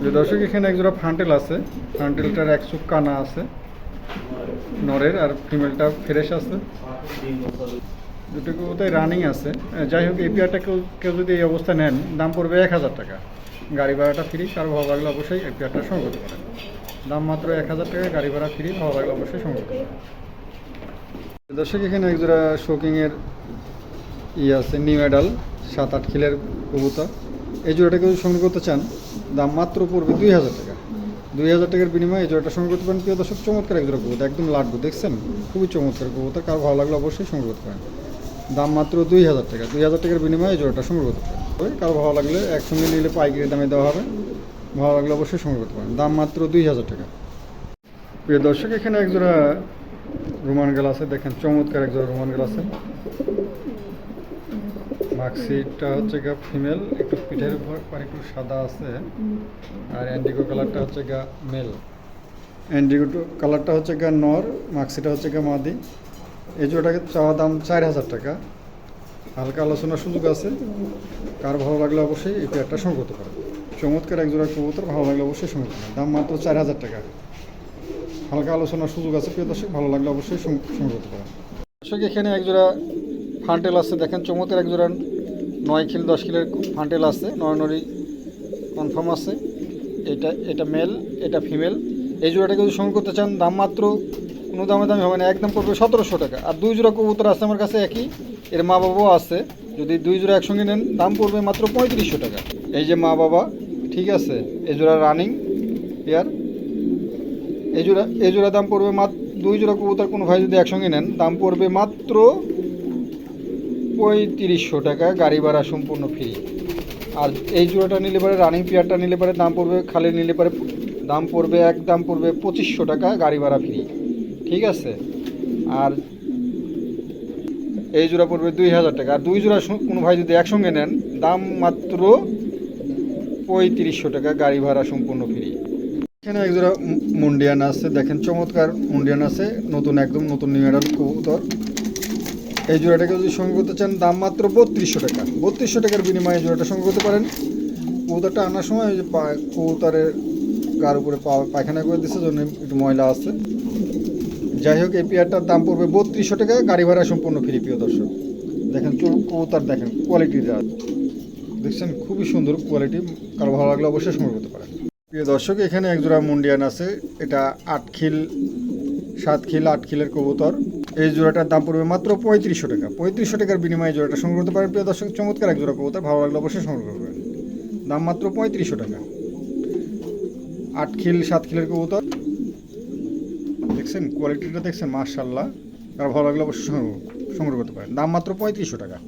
যে দর্শক এখানে একজোড়া ফান্টেল আছে, ফান্টেলটার এক চোখ কানা আছে নরের, আর ফিমেলটা ফ্রেশ আছে। দুটো কোথায় রানিং আছে। যাই হোক এই পেয়ারটা কেউ কেউ যদি এই অবস্থা নেন দাম পড়বে 1000 টাকা, গাড়ি ভাড়াটা ফ্রি। কারো ভালো লাগলে অবশ্যই এই পেয়ারটা সংগ্রহ করতে পারেন। দাম মাত্র 1000 টাকা, গাড়ি ভাড়া ফ্রি। ভালো লাগলে অবশ্যই সংগ্রহ করতে পারেন। দর্শক এখানে একজোড়া শোকিংয়ের আছে, নিউ অ্যাডাল 7-8 খিলের কবুতর। এই জোড়াটা কেউ সংগ্রহ করতে চান দাম মাত্র পড়বে 2000 টাকা। 2000 টাকার বিনিময়ে এই জোড়াটা সংগ্রহ করতে পারেন। প্রিয় দর্শক, চমৎকার এক জোড়া কবুতর, একদম লাড্ডু, দেখছেন খুবই চমৎকার কবুতর। কারো ভালো লাগলে অবশ্যই সংগ্রহ করতে পারেন। দাম মাত্র 2000 টাকা। 2000 টাকার বিনিময়ে এই জোড়াটা সংগ্রহ করতে পারেন। কারো ভালো লাগলে একসঙ্গে নিলে পাইকারি দামে দেওয়া হবে। ভালো লাগলে অবশ্যই সংগ্রহ করতে পারেন। দাম মাত্র 2000 টাকা। প্রিয় দর্শক এখানে এক জোড়া রোমান গাল আছে, দেখেন চমৎকার এক জোড়া রোমান গাল আছে। মাক্সিটা হচ্ছে গা ফিমেল, একটু পিঠের উপর আর একটু সাদা আছে। আর অ্যান্ডিগো কালারটা হচ্ছে গা মেল। অ্যান্ডিগো কালারটা হচ্ছে গা নর, মাক্সিটা হচ্ছে গা মাদি। এই জোড়াটাকে চাওয়া দাম 4000 টাকা। হালকা আলোচনার সুযোগ আছে। কার ভালো লাগলে অবশ্যই এই পেয়ারটা সংগ্রহ করতে পারেন। চমৎকার এক জোড়া কবুতর, ভালো লাগলে অবশ্যই সংগ্রহ করবেন। দাম মাত্র 4000 টাকা। হালকা আলোচনার সুযোগ আছে। প্রিয় দর্শক, ভালো লাগলে অবশ্যই সংগ্রহ করতে পারেন। দর্শক এখানে এক জোড়া ফান্টেল আছে, দেখেন চমৎকার এক জোড়া 9 খিল 10 খিলের ফান্টেল আছে। নরনরি কনফার্ম আছে। এটা মেল, এটা ফিমেল। এই জোড়াটাকে যদি সংগ্রহ করতে চান দাম মাত্র কোনো দামে হবে না, একদম পড়বে 1700 টাকা। আর 2 জোড়া কবুতর আছে আমার কাছে একই, এর মা বাবাও আছে। যদি 2 জোড়া একসঙ্গে নেন দাম পড়বে মাত্র 3500 টাকা। এই যে মা বাবা, ঠিক আছে। এই জোড়া রানিং পেয়ার। এই জোড়া দাম পড়বে মাত্র, 2 জোড়া কবুতর কোনো ভাই যদি একসঙ্গে নেন দাম পড়বে মাত্র 3500 টাকা, গাড়ি ভাড়া সম্পূর্ণ ফ্রি। আর এই জোড়াটা নিলে পরে, রানিং পেয়ারটা নিলে পরে দাম পড়বে, খালি নিলে পরে দাম পড়বে, একদম পড়বে 2500 টাকা, গাড়ি ভাড়া ফ্রি, ঠিক আছে। আর এই জোড়া পড়বে 2000 টাকা। আর 2 জোড়া কোনো ভাই যদি একসঙ্গে নেন দাম মাত্র 3500 টাকা, গাড়ি ভাড়া সম্পূর্ণ ফ্রি। এখানে এক জোড়া মুন্ডিয়ান আছে, দেখেন চমৎকার মুন্ডিয়ান আছে, নতুন, একদম নতুন নিউ অ্যাডাল কবুতর। এই জোড়াটাকে যদি সংগ্রহ করতে চান দাম মাত্র 3200 টাকা। 3200 টাকার বিনিময়ে এই জোড়াটা সংগ্রহ করতে পারেন। কবুতরটা আনার সময় যে কবুতরের গার উপরে পায়খানা করে দিচ্ছে, জন্য একটু ময়লা আছে। যাই হোক এই পেয়ারটার দাম পড়বে 3200 টাকা, গাড়ি ভাড়া সম্পূর্ণ ফ্রি। প্রিয় দর্শক দেখেন কবুতর, দেখেন কোয়ালিটিটা দেখছেন, খুবই সুন্দর কোয়ালিটি। কারো ভালো লাগলে অবশ্যই সংগ্রহ করতে পারেন। প্রিয় দর্শক এখানে এক জোড়া মুন্ডিয়ান আছে, এটা 8 খিল 7 খিল 8 খিলের কবুতর। এই জোড়াটার দাম পড়বে মাত্র 3500 টাকা। 3500 টাকার বিনিময়ে জোড়াটা সংগ্রহ করতে পারেন। প্রিয় দর্শক, চমৎকার এক জোড়া কবুতর, ভালো লাগলে অবশ্যই সংগ্রহ করবেন। দাম মাত্র 3500 টাকা। 8 খিল 7 খিলের কবুতর, দেখছেন কোয়ালিটিটা, দেখছেন মাশাআল্লাহ। আর ভালো লাগলে অবশ্যই সংগ্রহ করতে পারেন। দাম মাত্র 3500 টাকা।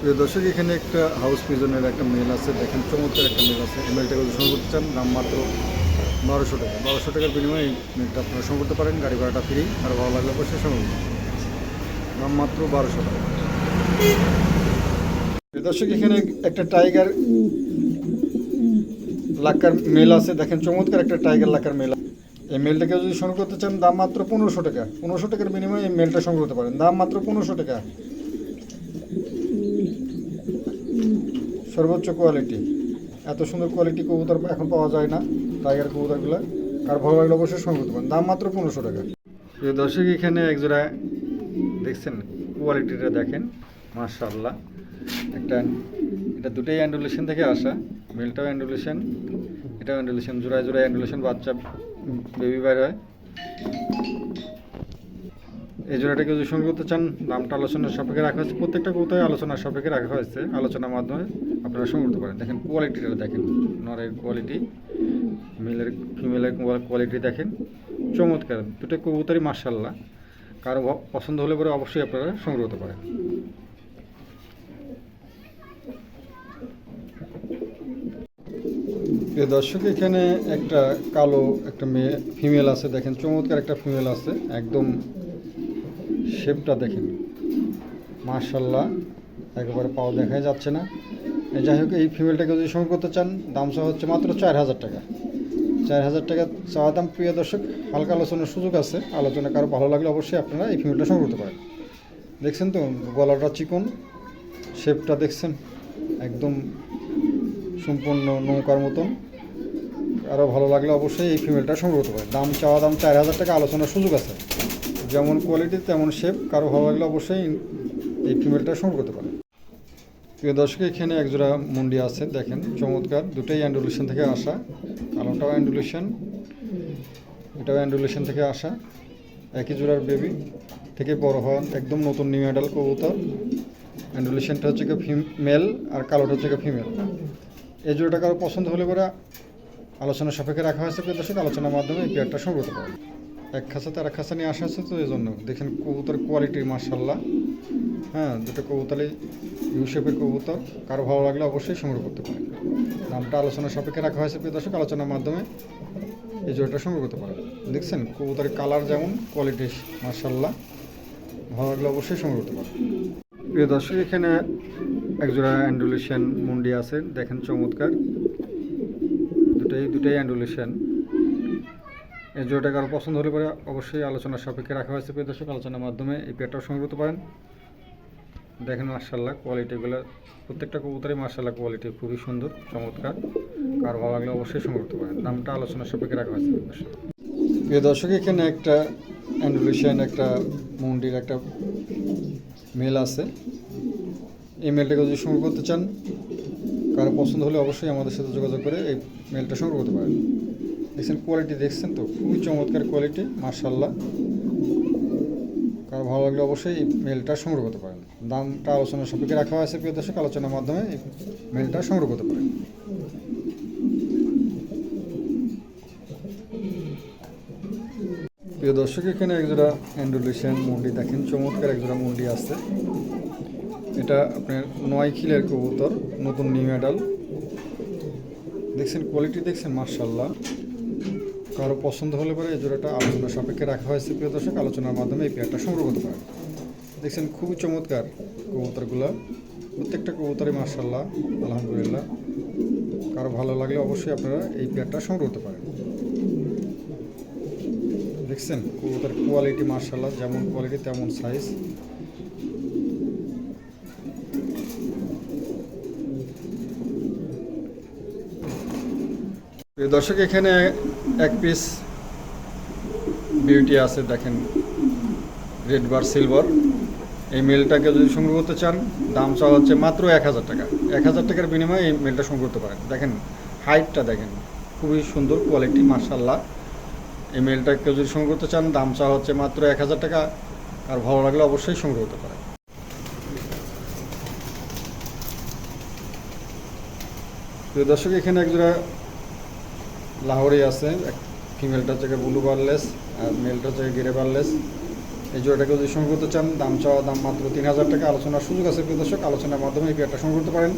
প্রিয় দর্শক এখানে একটা হাউস পিজনের একটা মেল আছে, দেখেন চমৎকার একটা মেল আছে। এই মেলটাকে যদি সংগ্রহ করতে চান দাম মাত্র 1200 টাকা। 1200 টাকার বিনিময়ে এই মেলটা আপনারা সংগ্রহ করতে পারেন, গাড়ি ভাড়াটা ফ্রি। আর ভালো লাগলে অবশ্যই সংগ্রহ করুন। দাম মাত্র 1200 টাকা। প্রিয় দর্শক এখানে একটা টাইগার লাক্কার মেল আছে, দেখেন চমৎকার একটা টাইগার লাক্কার মেল। এই মেলটাকে যদি সংগ্রহ করতে চান দাম মাত্র 1500 টাকা। 1500 টাকার বিনিময়ে এই মেলটা সংগ্রহ করতে পারেন। দাম মাত্র 1500 টাকা। সর্বোচ্চ কোয়ালিটি, এত সুন্দর কোয়ালিটি কবুতর এখন পাওয়া যায় না, টাইগার কবুতরগুলো। কার ভালো লাগলে অবশ্যই সংগ্রহ করতে পারেন। দাম মাত্র 1500 টাকা। প্রিয় দর্শক এখানে একজোড়া দেখছেন, কোয়ালিটিটা দেখেন মাশাআল্লাহ। এটা দুটোই অ্যান্ডুলেশন থেকে আসা, মেলটাও অ্যান্ডুলেশন, এটাও অ্যান্ডুলেশন, জোড়ায় জোড়ায় অ্যান্ডুলেশন, বাচ্চা বেবি বাইর হয়। এই জোড়াটাকে যদি সংগ্রহ করতে চান দামটা আলোচনার সাপেক্ষে রাখা হয়েছে। প্রত্যেকটা কবুতরে আলোচনার সাপেক্ষে রাখা হয়েছে, আলোচনার মাধ্যমে আপনারা সংগ্রহ করতে পারেন। দেখেন কোয়ালিটিটা দেখেন, নরের কোয়ালিটি, ফিমেলের কোয়ালিটি দেখেন চমৎকার। দুটো কবুতরই মাশাআল্লাহ। কারো পছন্দ হলে পরে অবশ্যই আপনারা সংগ্রহ করতে পারেন। প্রিয় দর্শক, এখানে একটা কালো একটা মেয়ে ফিমেল আছে, দেখেন চমৎকার একটা ফিমেল আছে, একদম শেপটা দেখেন মাশাল্লাহ, একেবারে পাও দেখাই যাচ্ছে না। যাই হোক, এই ফিমেলটাকে যদি সংগ্রহ করতে চান, দাম চাওয়া হচ্ছে মাত্র 4,000 টাকা। 4,000 টাকা চাওয়া দাম। প্রিয় দর্শক, হালকা আলোচনার সুযোগ আছে, আলোচনা কারো ভালো লাগলে অবশ্যই আপনারা এই ফিমেলটা সংগ্রহ করতে পারেন। দেখছেন তো গলাটা চিকন, শেপটা দেখছেন একদম সম্পূর্ণ নৌকার মতন। আরও ভালো লাগলে অবশ্যই এই ফিমেলটা সংগ্রহ করতে পারেন। দাম চাওয়া দাম 4,000 টাকা, আলোচনার সুযোগ আছে। যেমন কোয়ালিটি তেমন শেপ, কারো ভালো লাগলে অবশ্যই এই ফিমেলটা সংগ্রহ করতে পারেন। প্রিয় দর্শক, এখানে একজোড়া মুন্ডি আছে, দেখেন চমৎকার, দুটোই অ্যান্ডুলেশন থেকে আসা। কালোটাও অ্যান্ডুলেশন, এটাও অ্যান্ডুলেশন থেকে আসা। একই জোড়ার বেবি থেকে বড় হওয়া, একদম নতুন নিউ অ্যাডাল কবুতর। অ্যান্ডুলেশনটা হচ্ছে কি ফিমেল আর কালোটা হচ্ছে কি ফিমেল। এই জোড়াটা কারো পছন্দ হলে পরে আলোচনা সাপেক্ষে রাখা হয়েছে। প্রিয় দর্শক, আলোচনার মাধ্যমে এই পেয়ারটা সংগ্রহ করতে পারেন। এক খাঁচাতে আর এক খাঁচা নিয়ে আসা হচ্ছে, তো এই জন্য দেখেন কবুতর কোয়ালিটি মার্শাল্লাহ। হ্যাঁ, দুটো কবুতরই ইউ শেপের কবুতর, কারো ভালো লাগলে অবশ্যই সংগ্রহ করতে পারেন। দামটা আলোচনার সাপেক্ষে রাখা হয়েছে। প্রিয় দর্শক, আলোচনার মাধ্যমে এই জোড়াটা সংগ্রহ করতে পারেন। দেখছেন কবুতরের কালার যেমন, কোয়ালিটি মার্শাল্লাহ, ভালো লাগলে অবশ্যই সংগ্রহ করতে পারেন। প্রিয় দর্শক, এখানে একজোড়া অ্যান্ডুলেশন মুন্ডি আছে, দেখেন চমৎকার, দুটাই অ্যান্ডুলেশন। এই জোড়াটা কারো পছন্দ হলে পরে অবশ্যই আলোচনার সাপেক্ষে রাখা হয়েছে। প্রিয় দর্শক, আলোচনার মাধ্যমে এই পেয়ারটাও সংগ্রহ করতে পারেন। দেখেন মার্শাল্লাহ, কোয়ালিটিগুলো প্রত্যেকটা কবুতরই মার্শাল্লাহ কোয়ালিটি খুবই সুন্দর চমৎকার, কারো ভালো লাগলে অবশ্যই সংগ্রহ করতে পারেন। দামটা আলোচনার সাপেক্ষে রাখা হয়েছে। প্রিয় দর্শক, এখানে একটা অ্যান্ডুলেশন একটা মুন্ডির একটা মেল আছে। এই মেলটাকে যদি সংগ্রহ করতে চান, কারো পছন্দ হলে অবশ্যই আমাদের সাথে যোগাযোগ করে এই মেলটা সংগ্রহ করতে পারেন। দেখছেন কোয়ালিটি, দেখছেন তো খুবই চমৎকার কোয়ালিটি মার্শাল্লাহ, কারো ভালো লাগলে অবশ্যই এই মেলটা সংগ্রহ করতে পারেন। দামটা আলোচনার সাপেক্ষে রাখা হয়েছে। প্রিয় দর্শক, আলোচনার মাধ্যমে এই মেলটা সংগ্রহ করতে পারেন। প্রিয় দর্শক, এখানে একজোড়া অ্যান্ডুলেশন মুন্ডি, দেখেন চমৎকার একজোড়া মুন্ডি আছে। এটা আপনার 9 খিলের কবুতর, নতুন নিউ অ্যাডাল। দেখছেন কোয়ালিটি, দেখছেন মার্শাল্লাহ, কারো পছন্দ হলে পরে এই জোড়াটা আলোচনার সাপেক্ষে রাখা হয়েছে। প্রিয় দর্শক, আলোচনার মাধ্যমে এই পেয়ারটা সংগ্রহ করতে পারেন। দেখছেন খুবই চমৎকার কবুতরগুলো, প্রত্যেকটা কবুতরই মার্শাল্লাহ আলহামদুলিল্লাহ, কারো ভালো লাগলে অবশ্যই আপনারা এই পেয়ারটা সংগ্রহ করতে পারেন। দেখছেন কবুতর কোয়ালিটি মার্শাল্লাহ, যেমন কোয়ালিটি তেমন সাইজ। প্রিয় দর্শক, এখানে এক পিস বিউটি আছে, দেখেন রেড বার সিলভার। এই মেলটাকে যদি সংগ্রহ করতে চান, দাম চাওয়া হচ্ছে মাত্র 1,000 টাকা। 1,000 টাকার বিনিময়ে এই মেলটা সংগ্রহ করতে পারেন। দেখেন হাইটটা দেখেন, খুবই সুন্দর কোয়ালিটি মার্শাল্লাহ। এই মেলটাকে যদি সংগ্রহ করতে চান, দাম চাওয়া হচ্ছে মাত্র 1,000 টাকা, আর ভালো লাগলে অবশ্যই সংগ্রহ করতে পারেন। প্রিয় দর্শক, এখানে একজোড়া লাহোরি আছে, ফিমেলটা হচ্ছে ব্লু বারলেস আর মেলটা হচ্ছে গেরে বারলেস। এই জোড়াটাকে যদি সংগ্রহ করতে চান, দাম চাওয়া দাম মাত্র 3,000 টাকা, আলোচনার সুযোগ আছে। প্রিয় দর্শক, আলোচনার মাধ্যমে এই পেয়ারটা সংগ্রহ করতে পারেন।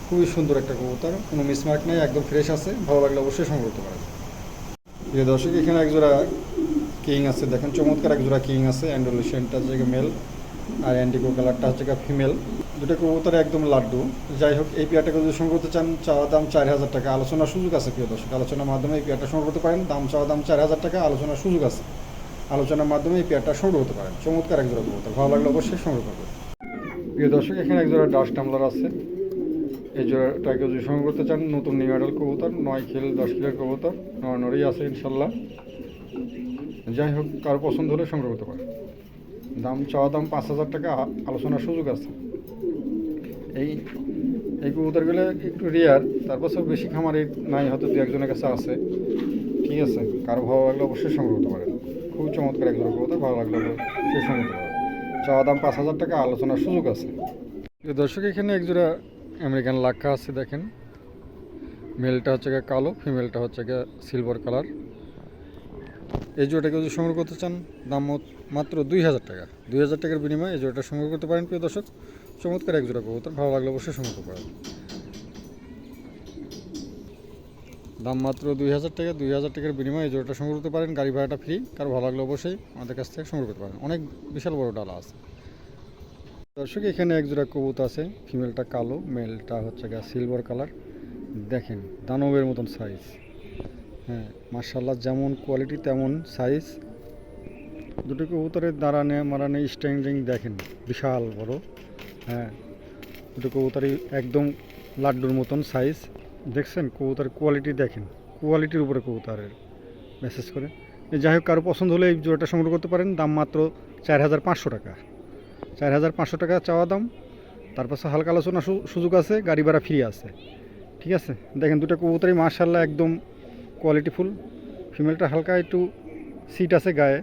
খুবই সুন্দর একটা কবুতর, কোনো মিসমার্ক নেই, একদম ফ্রেশ আছে, ভালো লাগলে অবশ্যই সংগ্রহ করতে পারেন। প্রিয় দর্শক, এখানে একজোড়া কিং আছে, দেখেন চমৎকার একজোড়া কিং আছে। অ্যান্ডুলেশনটা হচ্ছে মেল আর অ্যান্ডিগো কালারটা হচ্ছে ফিমেল। দুটো কবুতর একদম লাড্ডু। যাই হোক, এই পেয়ারটাকে যদি সংগ্রহ করতে চান, চাওয়া দাম 4,000 টাকা, আলোচনার সুযোগ আছে। প্রিয় দর্শক, আলোচনার মাধ্যমে এই পেয়ারটা সংগ্রহ করতে পারেন। দাম চাওয়া দাম 4,000 টাকা, আলোচনার সুযোগ আছে। আলোচনার মাধ্যমে এই পেয়ারটা সংগ্রহ করতে পারেন। চমৎকার একজোড়া কবুতর, ভালো লাগলে অবশ্যই সংগ্রহ করবেন। প্রিয় দর্শক, এখানে একজোড়া ডাস্ট টাম্বলার আছে। এই জোড়াটাকে যদি সংগ্রহ করতে চান, নতুন নিউ অ্যাডাল কবুতর, 9 খিল 10 খিলের কবুতর, নড়ি আছে ইনশাল্লাহ। যাই হোক, কারো পছন্দ হলে সংগ্রহ করতে পারেন। দাম চাওয়া দাম 5,000 টাকা, আলোচনার সুযোগ আছে। এই কবুতরগুলো একটু রেয়ার, তারপর সব বেশি খামারি নাই, হয়তো 2-1জনের কাছে আছে। ঠিক আছে, কারো ভালো লাগলে অবশ্যই সংগ্রহ করতে পারেন। খুবই চমৎকার একজন কবুতর, ভালো লাগলে অবশ্যই সংগ্রহ করতে পারেন। চাওয়া দাম 5,000 টাকা, আলোচনার সুযোগ আছে। দর্শক, এখানে একজোড়া আমেরিকান লাক্ষা আছে, দেখেন মেলটা হচ্ছে কালো, ফিমেলটা হচ্ছে সিলভার কালার। এই জোড়াটাকে যদি সংগ্রহ করতে চান, দাম মাত্র 2,000 টাকা। 2,000 টাকার বিনিময়ে এই জোড়াটা সংগ্রহ করতে পারেন। প্রিয় দর্শক, চমৎকার এক জোড়া কবুতর, ভালো লাগলে অবশ্যই সংগ্রহ করতে পারেন। দাম মাত্র 2000 টাকা। 2000 টাকার বিনিময়ে এই জোড়াটা সংগ্রহ করতে পারেন, গাড়ি ভাড়াটা ফ্রি। কারো ভালো লাগলে অবশ্যই আমাদের কাছ থেকে সংগ্রহ করতে পারেন। অনেক বিশাল বড় ডালা আছে। দর্শক এখানে এক জোড়া কবুতর আছে, ফিমেলটা কালো, মেলটা হচ্ছে গা সিলভার কালার। দেখেন দানবের মতন সাইজ। হ্যাঁ মার্শাল্লাহ, যেমন কোয়ালিটি তেমন সাইজ। দুটো কবুতরের দাঁড়ানে মারানে স্ট্যান্ডিং দেখেন বিশাল বড়। হ্যাঁ দুটো কবুতরই একদম লাড্ডুর মতন সাইজ। দেখছেন কবুতরের কোয়ালিটি দেখেন, কোয়ালিটির উপরে কবুতরের মেসেজ করে। যাই হোক, কারো পছন্দ হলে এই জোড়াটা সংগ্রহ করতে পারেন। দাম মাত্র 4500 টাকা। 4500 টাকা চাওয়া দাম। তারপর হালকা আলোচনা সুযোগ আছে, গাড়ি ভাড়া ফ্রি আছে। ঠিক আছে, দেখেন দুটো কবুতরই মাশাআল্লাহ একদম কোয়ালিটিফুল। ফিমেলটা হালকা একটু সিট আছে গায়ে,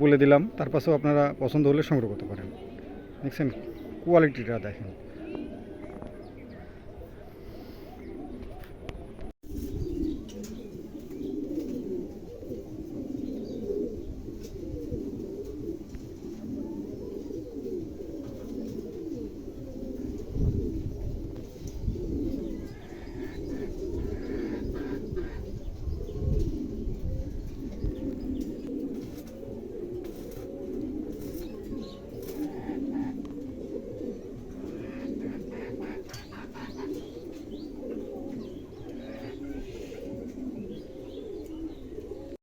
বলে দিলাম। তার পাশেও আপনারা পছন্দ হলে সংগ্রহ করতে পারেন। দেখছেন কোয়ালিটিটা দেখেন।